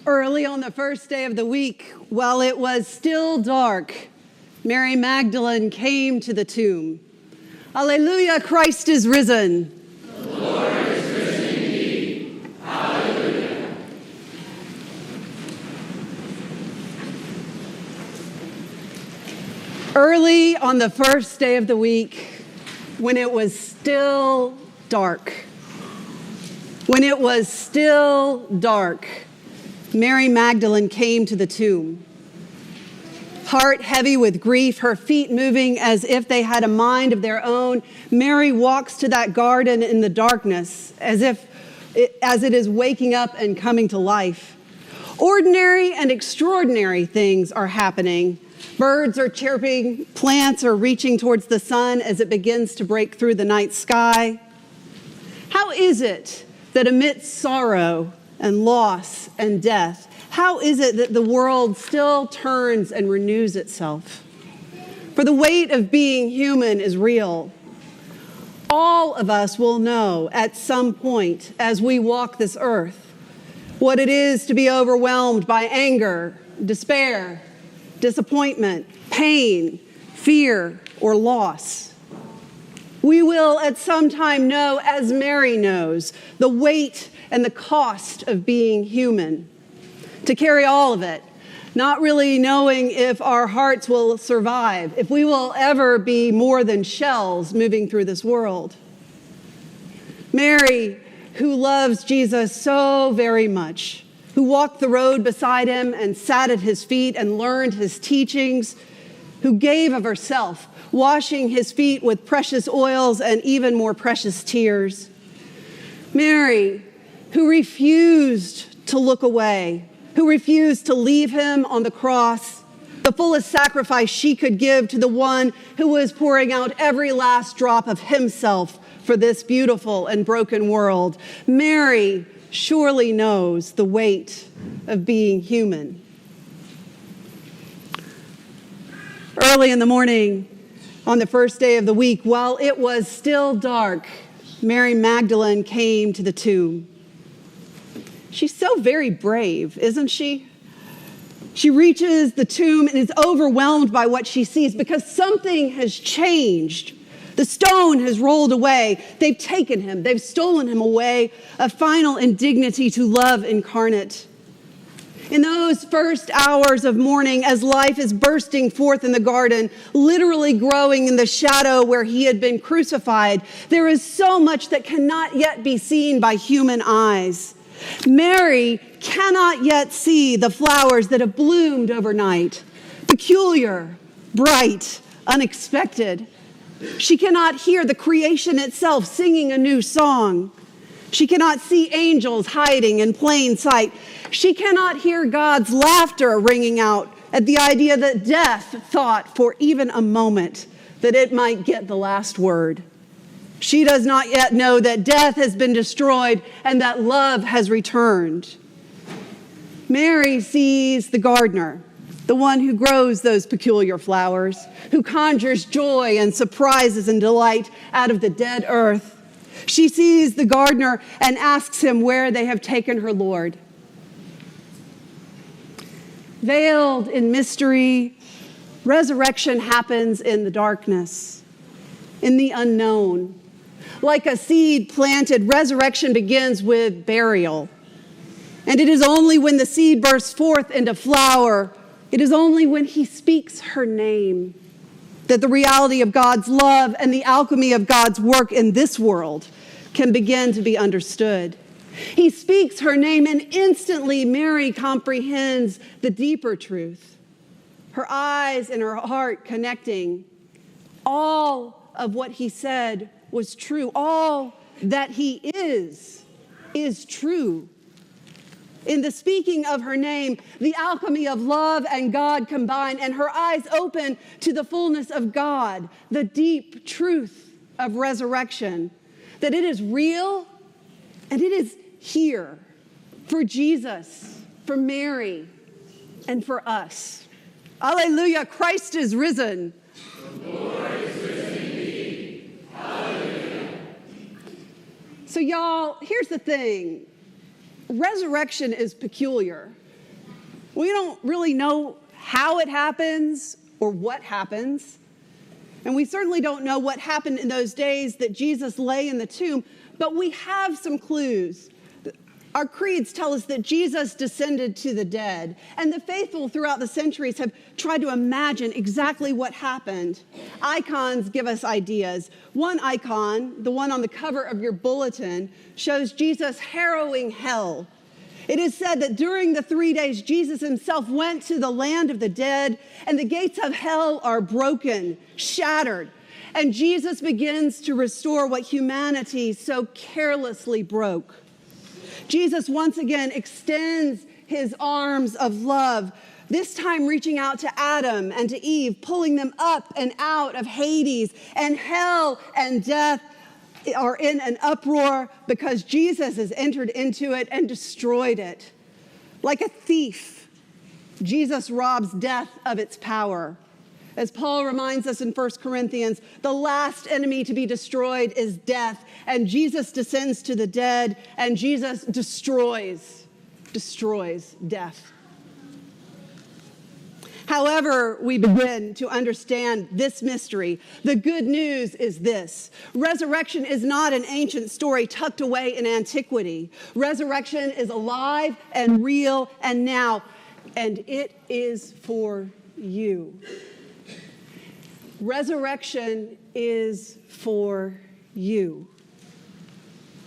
Early on the first day of the week, while it was still dark, Mary Magdalene came to the tomb. Alleluia, Christ is risen. The Lord is risen indeed. Hallelujah. Early on the first day of the week, when it was still dark, Mary Magdalene came to the tomb. Heart heavy with grief, her feet moving as if they had a mind of their own, Mary walks to that garden in the darkness as it is waking up and coming to life. Ordinary and extraordinary things are happening. Birds are chirping, plants are reaching towards the sun as it begins to break through the night sky. How is it that amidst sorrow and loss and death, how is it that the world still turns and renews itself? For the weight of being human is real. All of us will know at some point as we walk this earth what it is to be overwhelmed by anger, despair, disappointment, pain, fear, or loss. We will at some time know, as Mary knows, the weight and the cost of being human. To carry all of it, not really knowing if our hearts will survive, if we will ever be more than shells moving through this world. Mary, who loves Jesus so very much, who walked the road beside him and sat at his feet and learned his teachings, who gave of herself, washing his feet with precious oils and even more precious tears. Mary, who refused to look away, who refused to leave him on the cross, the fullest sacrifice she could give to the one who was pouring out every last drop of himself for this beautiful and broken world. Mary surely knows the weight of being human. Early in the morning, on the first day of the week, while it was still dark, Mary Magdalene came to the tomb. She's so very brave, isn't she? She reaches the tomb and is overwhelmed by what she sees because something has changed. The stone has rolled away. They've taken him. They've stolen him away, a final indignity to love incarnate. In those first hours of morning, as life is bursting forth in the garden, literally growing in the shadow where he had been crucified, there is so much that cannot yet be seen by human eyes. Mary cannot yet see the flowers that have bloomed overnight, peculiar, bright, unexpected. She cannot hear the creation itself singing a new song. She cannot see angels hiding in plain sight. She cannot hear God's laughter ringing out at the idea that death thought for even a moment that it might get the last word. She does not yet know that death has been destroyed and that love has returned. Mary sees the gardener, the one who grows those peculiar flowers, who conjures joy and surprises and delight out of the dead earth. She sees the gardener and asks him where they have taken her Lord. Veiled in mystery, resurrection happens in the darkness, in the unknown. Like a seed planted, resurrection begins with burial. And it is only when the seed bursts forth into flower, it is only when he speaks her name, that the reality of God's love and the alchemy of God's work in this world can begin to be understood. He speaks her name, and instantly Mary comprehends the deeper truth. Her eyes and her heart connecting. All of what he said was true. All that he is true. In the speaking of her name, the alchemy of love and God combine, and her eyes open to the fullness of God, the deep truth of resurrection, that it is real and it is here for Jesus, for Mary, and for us. Alleluia, Christ is risen. The Lord is risen indeed. Hallelujah. So y'all, here's the thing. Resurrection is peculiar We don't really know how it happens or what happens. And we certainly don't know what happened in those days that Jesus lay in the tomb, but we have some clues. Our creeds tell us that Jesus descended to the dead, and the faithful throughout the centuries have tried to imagine exactly what happened. Icons give us ideas. One icon, the one on the cover of your bulletin, shows Jesus harrowing hell. It is said that during the 3 days, Jesus himself went to the land of the dead, and the gates of hell are broken, shattered, and Jesus begins to restore what humanity so carelessly broke. Jesus once again extends his arms of love, this time reaching out to Adam and to Eve, pulling them up and out of Hades, and hell and death are in an uproar because Jesus has entered into it and destroyed it. Like a thief, Jesus robs death of its power. As Paul reminds us in 1 Corinthians, the last enemy to be destroyed is death, and Jesus descends to the dead, and Jesus destroys death. However we begin to understand this mystery, the good news is this: resurrection is not an ancient story tucked away in antiquity. Resurrection is alive and real and now, and it is for you. Resurrection is for you.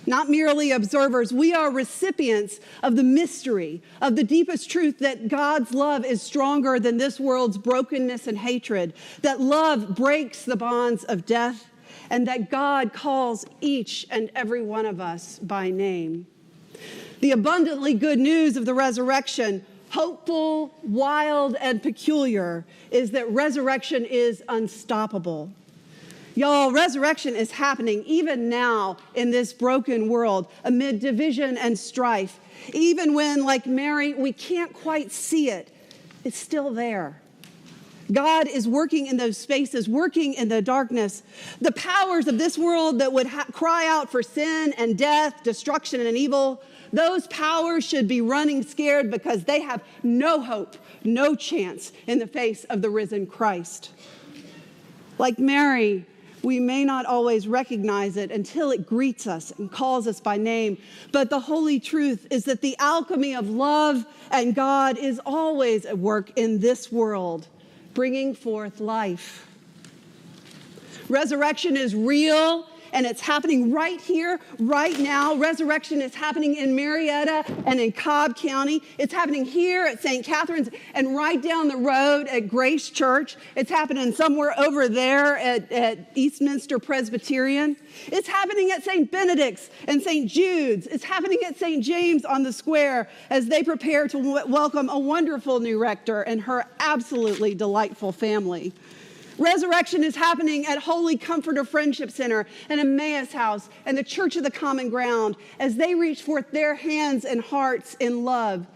Not merely observers, we are recipients of the mystery, of the deepest truth that God's love is stronger than this world's brokenness and hatred, that love breaks the bonds of death, and that God calls each and every one of us by name. The abundantly good news of the resurrection, hopeful, wild, and peculiar, is that resurrection is unstoppable. Y'all, resurrection is happening even now in this broken world amid division and strife. Even when, like Mary, we can't quite see it, it's still there. God is working in those spaces, working in the darkness. The powers of this world that would cry out for sin and death, destruction and evil, those powers should be running scared because they have no hope, no chance in the face of the risen Christ. Like Mary, we may not always recognize it until it greets us and calls us by name. But the holy truth is that the alchemy of love and God is always at work in this world, bringing forth life. Resurrection is real, and it's happening right here, right now. Resurrection is happening in Marietta and in Cobb County. It's happening here at St. Catherine's and right down the road at Grace Church. It's happening somewhere over there at Eastminster Presbyterian. It's happening at St. Benedict's and St. Jude's. It's happening at St. James on the Square as they prepare to welcome a wonderful new rector and her absolutely delightful family. Resurrection is happening at Holy Comforter Friendship Center and Emmaus House and the Church of the Common Ground as they reach forth their hands and hearts in love,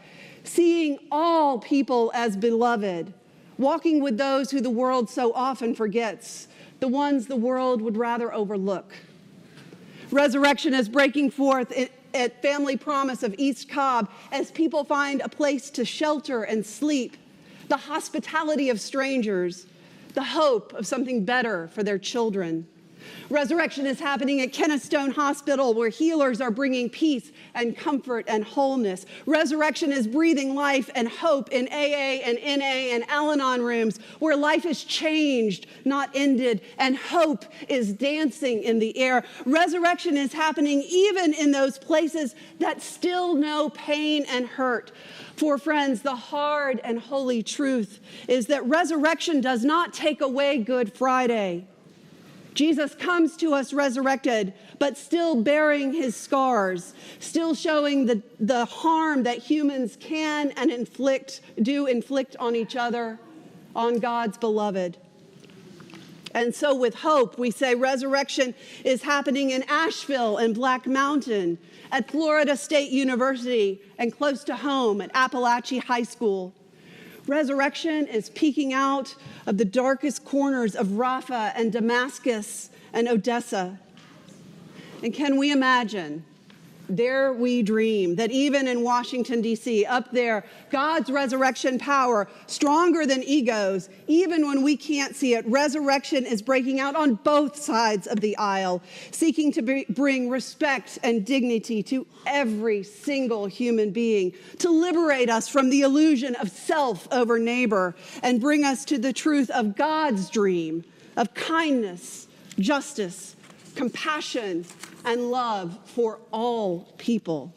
seeing all people as beloved, walking with those who the world so often forgets, the ones the world would rather overlook. Resurrection is breaking forth at Family Promise of East Cobb as people find a place to shelter and sleep, the hospitality of strangers, the hope of something better for their children. Resurrection is happening at Kenneth Stone Hospital, where healers are bringing peace and comfort and wholeness. Resurrection is breathing life and hope in AA and NA and Al-Anon rooms, where life is changed, not ended, and hope is dancing in the air. Resurrection is happening even in those places that still know pain and hurt. For friends, the hard and holy truth is that resurrection does not take away Good Friday. Jesus comes to us resurrected, but still bearing his scars, still showing the harm that humans can and inflict on each other, on God's beloved. And so with hope, we say resurrection is happening in Asheville and Black Mountain, at Florida State University, and close to home at Appalachia High School. Resurrection is peeking out of the darkest corners of Rafah and Damascus and Odessa. And can we imagine Dare we dream that even in Washington, D.C., up there, God's resurrection power, stronger than egos, even when we can't see it, resurrection is breaking out on both sides of the aisle, seeking to bring respect and dignity to every single human being, to liberate us from the illusion of self over neighbor, and bring us to the truth of God's dream of kindness, justice, compassion, and love for all people.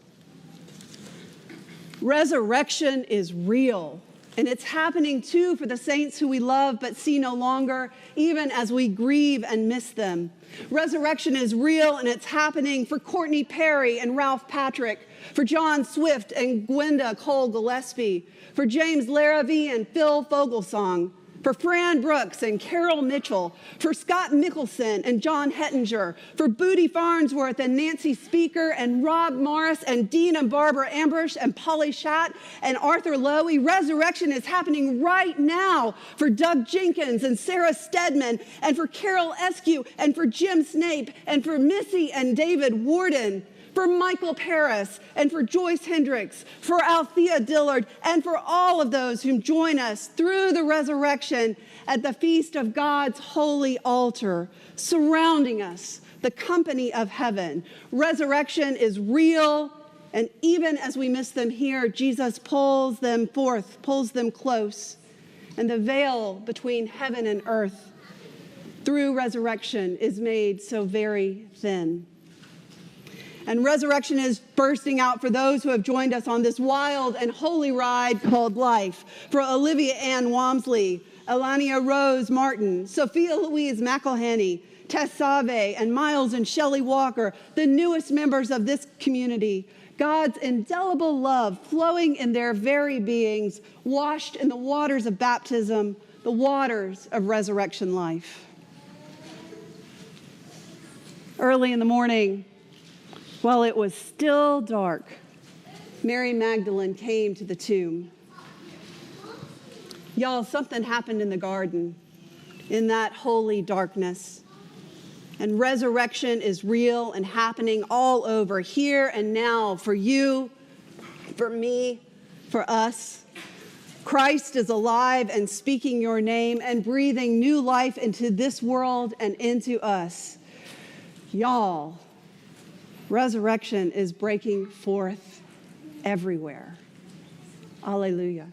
Resurrection is real, and it's happening too for the saints who we love but see no longer, even as we grieve and miss them. Resurrection is real, and it's happening for Courtney Perry and Ralph Patrick, for John Swift and Gwenda Cole Gillespie, for James Larrabee and Phil Fogelsong, for Fran Brooks and Carol Mitchell, for Scott Mickelson and John Hettinger, for Booty Farnsworth and Nancy Speaker and Rob Morris and Dean and Barbara Ambush and Polly Schatt and Arthur Lowy. Resurrection is happening right now for Doug Jenkins and Sarah Stedman and for Carol Eskew and for Jim Snape and for Missy and David Warden, for Michael Paris, and for Joyce Hendricks, for Althea Dillard, and for all of those who join us through the resurrection at the feast of God's holy altar, surrounding us, the company of heaven. Resurrection is real, and even as we miss them here, Jesus pulls them forth, pulls them close, and the veil between heaven and earth through resurrection is made so very thin. And resurrection is bursting out for those who have joined us on this wild and holy ride called life. For Olivia Ann Walmsley, Elania Rose Martin, Sophia Louise McElhenney, Tess Save, and Miles and Shelley Walker, the newest members of this community, God's indelible love flowing in their very beings, washed in the waters of baptism, the waters of resurrection life. Early in the morning, while it was still dark, Mary Magdalene came to the tomb. Y'all, something happened in the garden, in that holy darkness. And resurrection is real and happening all over, here and now, for you, for me, for us. Christ is alive and speaking your name and breathing new life into this world and into us. Y'all, resurrection is breaking forth everywhere. Alleluia.